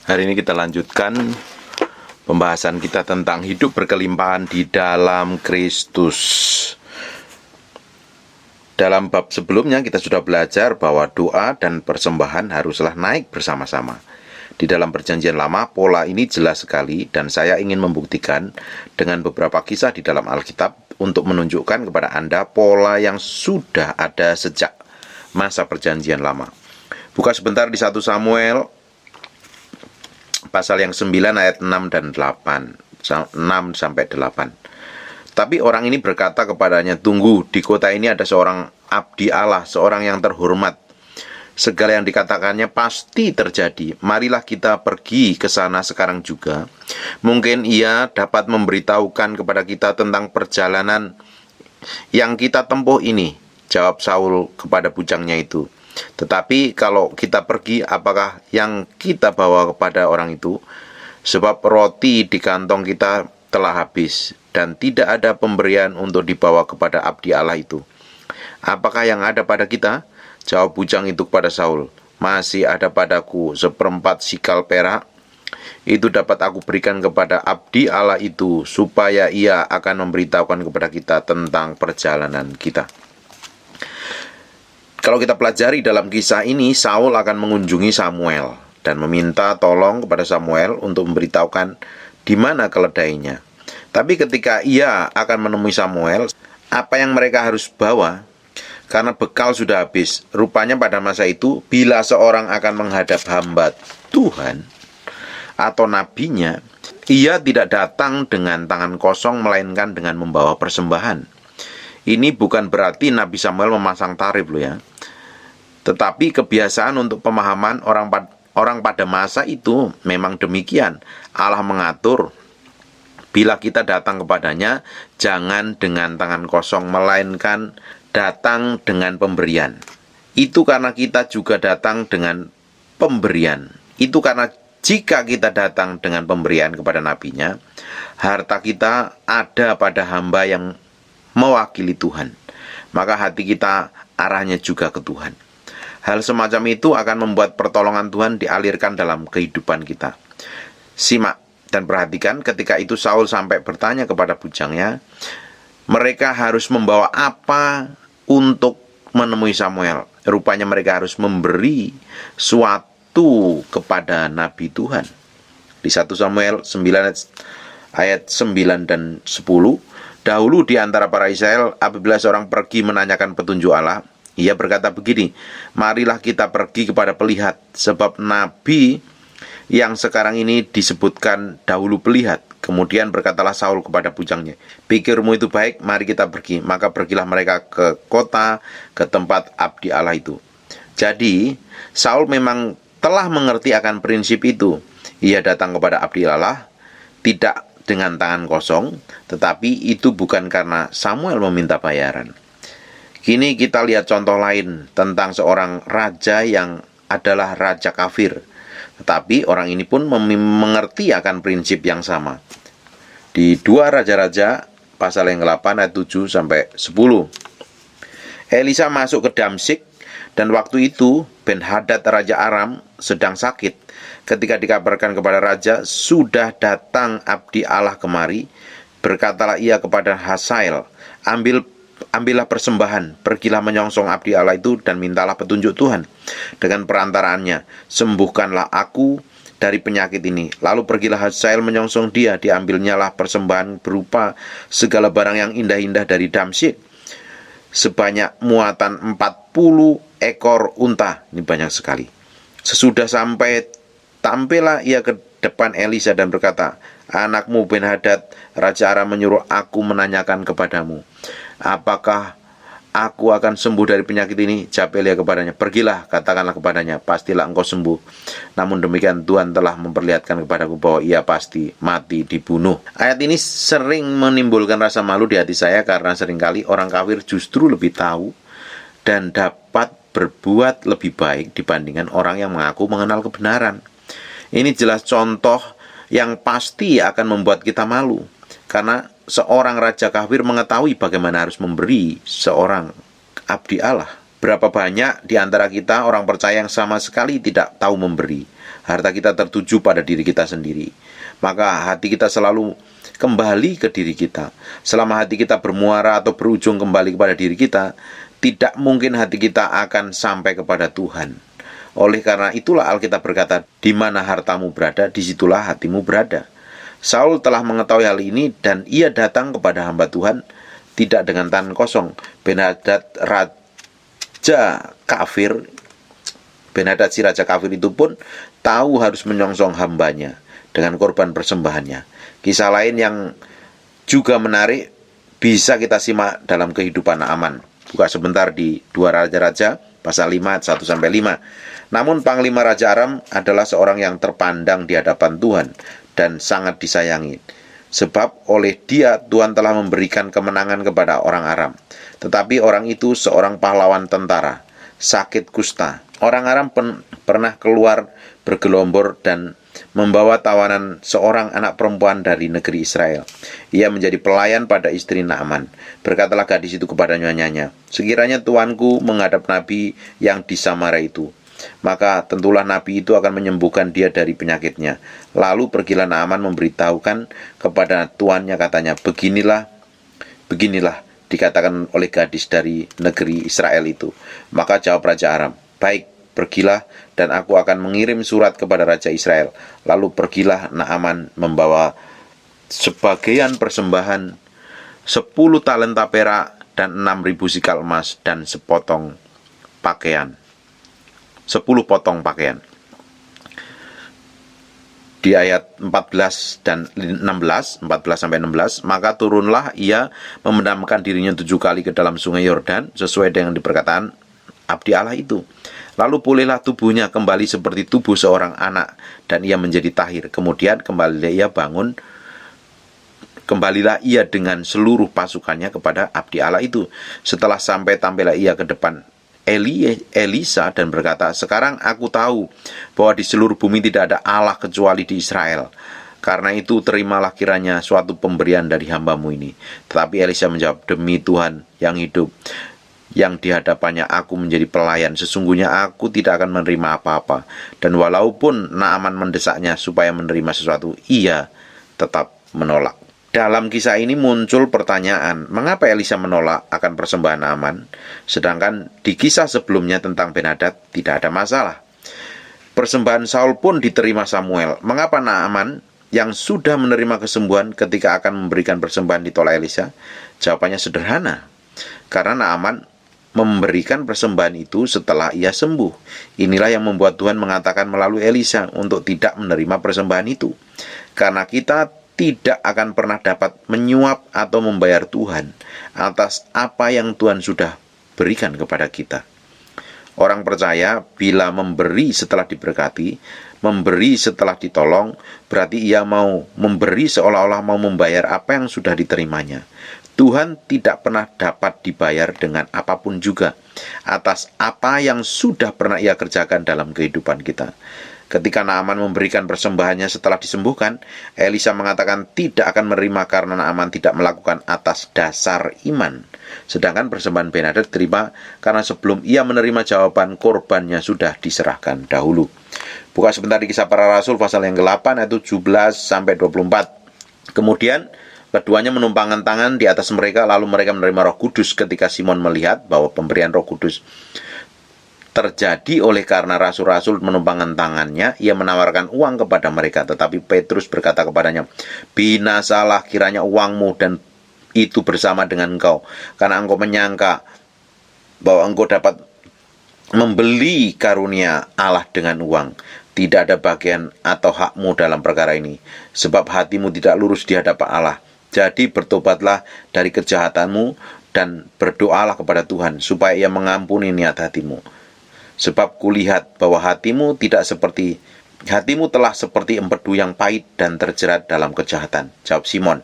Hari ini kita lanjutkan pembahasan kita tentang hidup berkelimpahan di dalam Kristus. Dalam bab sebelumnya kita sudah belajar bahwa doa dan persembahan haruslah naik bersama-sama. Di dalam perjanjian lama, pola ini jelas sekali dan saya ingin membuktikan dengan beberapa kisah di dalam Alkitab untuk menunjukkan kepada Anda pola yang sudah ada sejak masa perjanjian lama. Buka sebentar di 1 Samuel pasal yang 9 ayat 6 dan 8, 6 sampai 8. Tapi orang ini berkata kepadanya, "Tunggu, di kota ini ada seorang abdi Allah, seorang yang terhormat. Segala yang dikatakannya pasti terjadi. Marilah kita pergi ke sana sekarang juga. Mungkin ia dapat memberitahukan kepada kita tentang perjalanan yang kita tempuh ini." Jawab Saul kepada bujangnya itu, "Tetapi kalau kita pergi, apakah yang kita bawa kepada orang itu? Sebab roti di kantong kita telah habis, dan tidak ada pemberian untuk dibawa kepada abdi Allah itu. Apakah yang ada pada kita?" Jawab bujang itu kepada Saul, "Masih ada padaku 1/4 sikal perak. Itu dapat aku berikan kepada abdi Allah itu, supaya ia akan memberitahukan kepada kita tentang perjalanan kita." Kalau kita pelajari dalam kisah ini, Saul akan mengunjungi Samuel dan meminta tolong kepada Samuel untuk memberitahukan di mana keledainya. Tapi ketika ia akan menemui Samuel, apa yang mereka harus bawa? Karena bekal sudah habis. Rupanya pada masa itu, bila seorang akan menghadap hamba Tuhan atau nabinya, ia tidak datang dengan tangan kosong, melainkan dengan membawa persembahan. Ini bukan berarti Nabi Samuel memasang tarif loh ya. Tetapi kebiasaan untuk pemahaman orang pada masa itu memang demikian. Allah mengatur bila kita datang kepadanya, jangan dengan tangan kosong, melainkan datang dengan pemberian. Itu karena kita juga datang dengan pemberian. Itu karena jika kita datang dengan pemberian kepada nabinya, harta kita ada pada hamba yang mewakili Tuhan, maka hati kita arahnya juga ke Tuhan. Hal semacam itu akan membuat pertolongan Tuhan dialirkan dalam kehidupan kita. Simak dan perhatikan, ketika itu Saul sampai bertanya kepada bujangnya, mereka harus membawa apa untuk menemui Samuel. Rupanya mereka harus memberi suatu kepada Nabi Tuhan. Di 1 Samuel 9 ayat 9 dan 10, "Dahulu di antara para Israel, apabila seorang pergi menanyakan petunjuk Allah, ia berkata begini, 'Marilah kita pergi kepada pelihat,' sebab nabi yang sekarang ini disebutkan dahulu pelihat." Kemudian berkatalah Saul kepada bujangnya, "Pikirmu itu baik, mari kita pergi." Maka pergilah mereka ke kota, ke tempat abdi Allah itu. Jadi, Saul memang telah mengerti akan prinsip itu. Ia datang kepada abdi Allah, tidak dengan tangan kosong, tetapi itu bukan karena Samuel meminta bayaran. Kini kita lihat contoh lain tentang seorang raja yang adalah raja kafir. Tetapi orang ini pun mengerti akan prinsip yang sama. Di 2 Raja-Raja pasal yang 8 ayat 7 sampai 10. Elisa masuk ke Damsyik, dan waktu itu Ben-Hadad Raja Aram sedang sakit. Ketika dikabarkan kepada raja, "Sudah datang abdi Allah kemari," berkatalah ia kepada Hazael, Ambillah persembahan, pergilah menyongsong abdi Allah itu dan mintalah petunjuk Tuhan. Dengan perantaraannya, sembuhkanlah aku dari penyakit ini." Lalu pergilah Hazael menyongsong dia, diambilnyalah persembahan berupa segala barang yang indah-indah dari Damsyik, sebanyak muatan 40 ekor unta. Ini banyak sekali. Sesudah sampai, tampillah ia ke depan Elisa dan berkata, "Anakmu Ben-Hadad Raja Aram menyuruh aku menanyakan kepadamu, apakah aku akan sembuh dari penyakit ini?" Jawab Elia kepadanya, "Pergilah, katakanlah kepadanya, pastilah engkau sembuh. Namun demikian Tuhan telah memperlihatkan kepadaku bahwa ia pasti mati dibunuh." Ayat ini sering menimbulkan rasa malu di hati saya karena seringkali orang kafir justru lebih tahu dan dapat berbuat lebih baik dibandingkan orang yang mengaku mengenal kebenaran. Ini jelas contoh yang pasti akan membuat kita malu, karena seorang raja kafir mengetahui bagaimana harus memberi seorang abdi Allah. Berapa banyak di antara kita orang percaya yang sama sekali tidak tahu memberi. harta kita tertuju pada diri kita sendiri, maka hati kita selalu kembali ke diri kita. Selama hati kita bermuara atau berujung kembali kepada diri kita, tidak mungkin hati kita akan sampai kepada Tuhan. Oleh karena itulah Alkitab berkata, di mana hartamu berada, disitulah hatimu berada. Saul telah mengetahui hal ini dan ia datang kepada hamba Tuhan tidak dengan tangan kosong. Ben-Hadad si raja kafir itu pun tahu harus menyongsong hambanya dengan korban persembahannya. Kisah lain yang juga menarik bisa kita simak dalam kehidupan Naaman. Buka sebentar di 2 Raja-Raja pasal 5 ayat 1-5. Namun Panglima Raja Aram adalah seorang yang terpandang di hadapan Tuhan dan sangat disayangi. Sebab oleh dia Tuhan telah memberikan kemenangan kepada orang Aram. Tetapi orang itu seorang pahlawan tentara, sakit kusta. Orang Aram pernah keluar bergelombor dan membawa tawanan seorang anak perempuan dari negeri Israel. Ia menjadi pelayan pada istri Naaman. Berkatalah gadis itu kepada nyonyanya, sekiranya tuanku menghadap nabi yang di Samaria itu, maka tentulah nabi itu akan menyembuhkan dia dari penyakitnya. Lalu pergilah Naaman memberitahukan kepada tuannya, katanya, beginilah dikatakan oleh gadis dari negeri Israel itu. Maka jawab Raja Aram, baik, pergilah dan aku akan mengirim surat kepada Raja Israel. Lalu pergilah Naaman membawa sebagian persembahan 10 talenta perak dan 6.000 sikal emas dan sepotong pakaian. 10 potong pakaian. Di ayat 14 dan 16, 14-16, maka turunlah ia memendamkan dirinya 7 kali ke dalam sungai Yordan, sesuai dengan diperkataan abdi Allah itu. Lalu pulihlah tubuhnya kembali seperti tubuh seorang anak, dan ia menjadi tahir. Kemudian kembalilah ia dengan seluruh pasukannya kepada abdi Allah itu. Setelah sampai, tampillah ia ke depan Elisa dan berkata, sekarang aku tahu bahwa di seluruh bumi tidak ada Allah kecuali di Israel. Karena itu terimalah kiranya suatu pemberian dari hambamu ini. Tetapi Elisa menjawab, demi Tuhan yang hidup, yang di hadapannya aku menjadi pelayan, sesungguhnya aku tidak akan menerima apa-apa. Dan walaupun Naaman mendesaknya supaya menerima sesuatu, ia tetap menolak. Dalam kisah ini muncul pertanyaan, mengapa Elisa menolak akan persembahan Naaman, sedangkan di kisah sebelumnya tentang Ben-Hadad tidak ada masalah. Persembahan Saul pun diterima Samuel. Mengapa Naaman yang sudah menerima kesembuhan ketika akan memberikan persembahan ditolak Elisa? Jawabannya sederhana, karena Naaman memberikan persembahan itu setelah ia sembuh. Inilah yang membuat Tuhan mengatakan melalui Elisa untuk tidak menerima persembahan itu. Karena kita tidak akan pernah dapat menyuap atau membayar Tuhan atas apa yang Tuhan sudah berikan kepada kita. Orang percaya bila memberi setelah diberkati, memberi setelah ditolong, berarti ia mau memberi seolah-olah mau membayar apa yang sudah diterimanya. Tuhan tidak pernah dapat dibayar dengan apapun juga atas apa yang sudah pernah ia kerjakan dalam kehidupan kita. Ketika Naaman memberikan persembahannya setelah disembuhkan, Elisa mengatakan tidak akan menerima karena Naaman tidak melakukan atas dasar iman. Sedangkan persembahan Ben-Hadad terima karena sebelum ia menerima jawaban, korbannya sudah diserahkan dahulu. Buka sebentar di Kisah Para Rasul pasal yang ke-8 ayat 17-24. Kemudian keduanya menumpangkan tangan di atas mereka, lalu mereka menerima Roh Kudus. Ketika Simon melihat bahwa pemberian Roh Kudus terjadi oleh karena rasul-rasul menumpangkan tangannya, ia menawarkan uang kepada mereka. Tetapi Petrus berkata kepadanya, binasalah kiranya uangmu dan itu bersama dengan engkau, karena engkau menyangka bahwa engkau dapat membeli karunia Allah dengan uang. Tidak ada bagian atau hakmu dalam perkara ini, sebab hatimu tidak lurus di hadapan Allah. Jadi bertobatlah dari kejahatanmu dan berdoalah kepada Tuhan supaya ia mengampuni niat hatimu. Sebab kulihat bahwa hatimu telah seperti empedu yang pahit dan terjerat dalam kejahatan. Jawab Simon,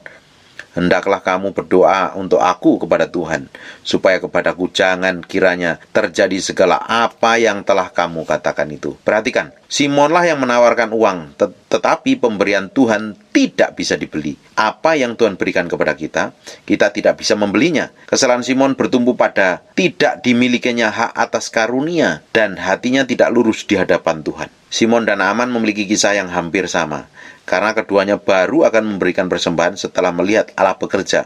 hendaklah kamu berdoa untuk aku kepada Tuhan, supaya kepadaku jangan kiranya terjadi segala apa yang telah kamu katakan itu. Perhatikan, Simonlah yang menawarkan uang, tetapi pemberian Tuhan tidak bisa dibeli. Apa yang Tuhan berikan kepada kita, kita tidak bisa membelinya. Kesalahan Simon bertumbuh pada tidak dimilikinya hak atas karunia dan hatinya tidak lurus di hadapan Tuhan. Simon dan Aman memiliki kisah yang hampir sama, karena keduanya baru akan memberikan persembahan setelah melihat Allah bekerja.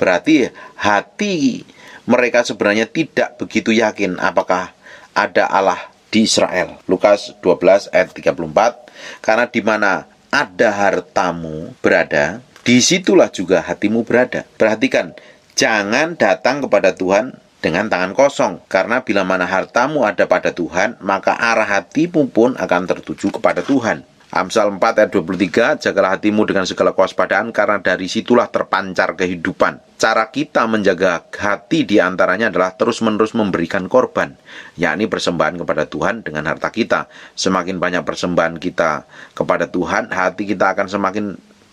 Berarti hati mereka sebenarnya tidak begitu yakin apakah ada Allah di Israel. Lukas 12 ayat 34, karena di mana ada hartamu berada, disitulah juga hatimu berada. Perhatikan, jangan datang kepada Tuhan dengan tangan kosong, karena bila mana hartamu ada pada Tuhan, maka arah hatimu pun akan tertuju kepada Tuhan. Amsal 4 ayat 23, jagalah hatimu dengan segala kewaspadaan, karena dari situlah terpancar kehidupan. Cara kita menjaga hati diantaranya adalah terus-menerus memberikan korban, yakni persembahan kepada Tuhan dengan harta kita. Semakin banyak persembahan kita kepada Tuhan, hati kita akan semakin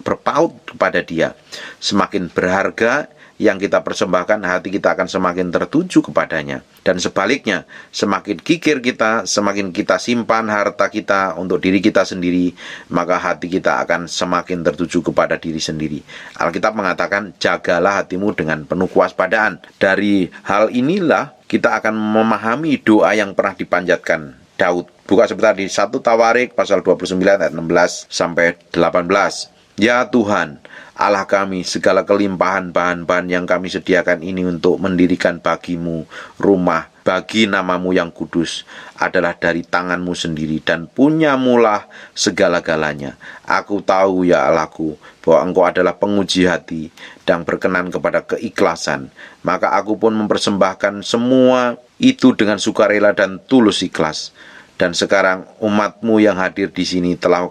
berpaut kepada Dia. Semakin berharga yang kita persembahkan, hati kita akan semakin tertuju kepadanya. Dan sebaliknya, semakin kikir kita, semakin kita simpan harta kita untuk diri kita sendiri, maka hati kita akan semakin tertuju kepada diri sendiri. Alkitab mengatakan, jagalah hatimu dengan penuh kewaspadaan. Dari hal inilah kita akan memahami doa yang pernah dipanjatkan Daud. Buka sebentar di 1 Tawarik pasal 29 ayat 16 sampai 18. Ya Tuhan, Allah kami, segala kelimpahan bahan-bahan yang kami sediakan ini untuk mendirikan bagimu rumah, bagi namamu yang kudus, adalah dari tanganmu sendiri, dan punyamulah segala-galanya. Aku tahu ya Allahku, bahwa Engkau adalah penguji hati dan berkenan kepada keikhlasan. Maka aku pun mempersembahkan semua itu dengan sukarela dan tulus ikhlas. Dan sekarang umatmu yang hadir di sini telah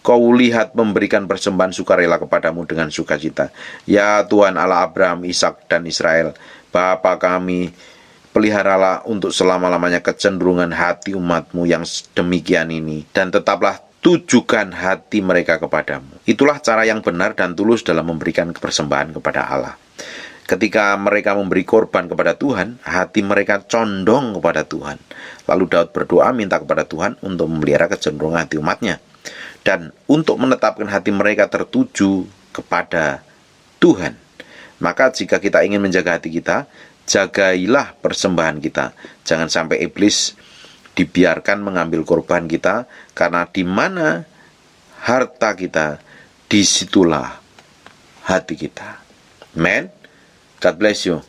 Kau lihat memberikan persembahan sukarela kepadamu dengan sukacita. Ya Tuhan Allah Abraham, Ishak dan Israel, Bapa kami, peliharalah untuk selama-lamanya kecenderungan hati umatmu yang demikian ini, dan tetaplah tujukan hati mereka kepadamu. Itulah cara yang benar dan tulus dalam memberikan persembahan kepada Allah. Ketika mereka memberi korban kepada Tuhan, hati mereka condong kepada Tuhan. Lalu Daud berdoa minta kepada Tuhan untuk memelihara kecenderungan hati umatnya, dan untuk menetapkan hati mereka tertuju kepada Tuhan. Maka jika kita ingin menjaga hati kita, jagailah persembahan kita. Jangan sampai iblis dibiarkan mengambil korban kita, karena di mana harta kita, disitulah hati kita. Amen. God bless you.